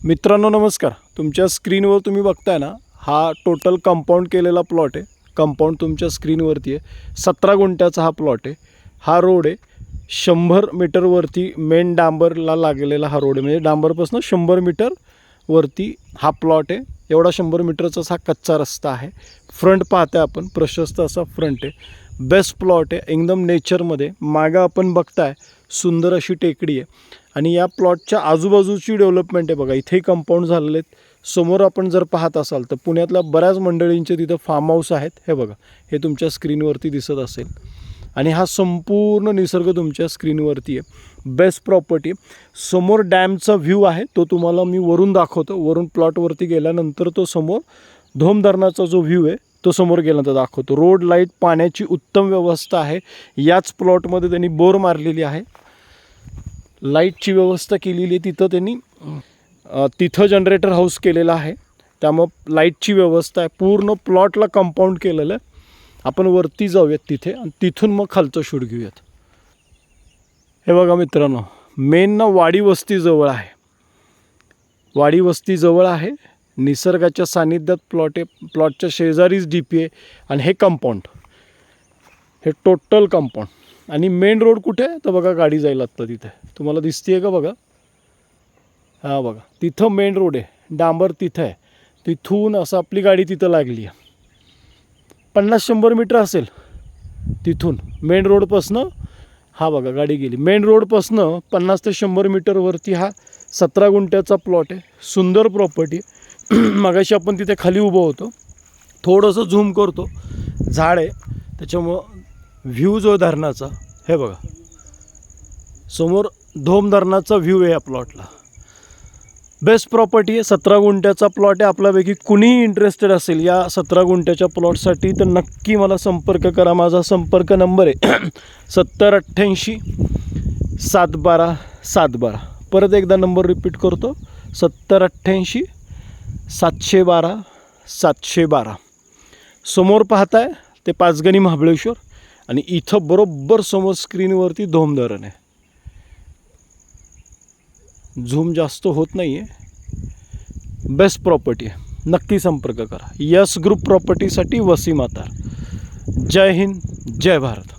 मित्रांनो नमस्कार. तुमच्या स्क्रीनवर तुम्ही बघताय ना, हा टोटल कंपाऊंड केलेला प्लॉट आहे. कंपाऊंड तुमच्या स्क्रीनवरती आहे. 17 गुंठ्याचा हा प्लॉट आहे. हा रोड आहे 100 मीटरवरती मेन डांबरला लागलेला हा रोड आहे. म्हणजे डांबरपासून 100 मीटर वरती हा प्लॉट आहे. एवढा 100 मीटरचाच हा कच्चा रस्ता आहे. फ्रंट पाहताय आपण, प्रशस्त असा फ्रंट आहे. बेस्ट प्लॉट आहे एकदम नेचरमध्ये. मागं आपण बघताय सुंदर अशी टेकडी आहे आणि या प्लॉटच्या आजूबाजूची डेव्हलपमेंट आहे बघा. इथेही कंपाऊंड झालेले आहेत. समोर आपण जर पाहत असाल तर पुण्यातल्या बऱ्याच मंडळींचे तिथं फार्म हाऊस आहेत. हे बघा, हे तुमच्या स्क्रीनवरती दिसत असेल आणि हा संपूर्ण निसर्ग तुमच्या स्क्रीनवरती आहे. Best property. समोर डॅमचा व्ह्यू आहे, तो तुम्हाला मी वरून दाखवतो. वरून प्लॉटवरती गेल्यानंतर तो समोर धोम धरणाचा जो व्ह्यू आहे तो समोर गेल्यानंतर दाखवतो. रोड, लाईट, पाण्याची उत्तम व्यवस्था आहे. याच प्लॉटमध्ये त्यांनी बोर मारलेली आहे. लाईटची व्यवस्था केलेली आहे तिथं त्यांनी. तिथं जनरेटर हाऊस केलेला आहे, त्यामुळं लाईटची व्यवस्था आहे. पूर्ण प्लॉटला कंपाऊंड केलेलं आहे. आपण वरती जाऊयात तिथे आणि तिथून मग खालचं शूट घेऊयात. हे बघा मित्रांनो, मेन ना वाडी वस्ती जवळ आहे. वाडी वस्ती जवळ आहे. निसर्गाच्या सानिध्यात प्लॉट आहे. प्लॉटच्या शेजारीच DP आहे आणि हे कंपाऊंड, हे टोटल कंपाऊंड. आणि मेन रोड कुठे आहे तर बघा, गाडी जाईल आत्ता तिथे. तुम्हाला दिसते का बघा? हां बघा, तिथं मेन रोड आहे. डांबर तिथं आहे. तिथून असं आपली गाडी तिथं लागली आहे. 50-100 मीटर असेल तिथून मेन रोडपासनं. हा बघा, गाडी गेली. मेन रोडपासनं 50 ते 100 मीटरवरती हा 17 गुंठ्याचा प्लॉट आहे. सुंदर प्रॉपर्टी. मगाशी आपण तिथे खाली उभं होतो, थोडंसं झूम करतो. झाड आहे त्याच्यामुळं व्ह्यू जो धरणाचा, हे बघा समोर धोम धरणाचा व्ह्यू आहे या प्लॉटला. बेस्ट प्रॉपर्टी आहे. 17 गुंठ्याचा प्लॉट आहे. आपल्यापैकी कुणीही इंटरेस्टेड असेल या 17 गुंठ्याच्या प्लॉटसाठी तर नक्की मला संपर्क करा. माझा संपर्क नंबर आहे 7088 712 712. परत एकदा नंबर रिपीट करतो, 7088 712 712. समोर पाहताय ते पाचगणी महाबळेश्वर आणि इथं बरोबर समोर स्क्रीनवरती धोम धरण आहे. झूम जास्त होत नाही आहे. बेस्ट प्रॉपर्टी आहे. नक्की संपर्क करा. यस ग्रुप प्रॉपर्टीसाठी वसीम आतार. जय हिंद, जय भारत.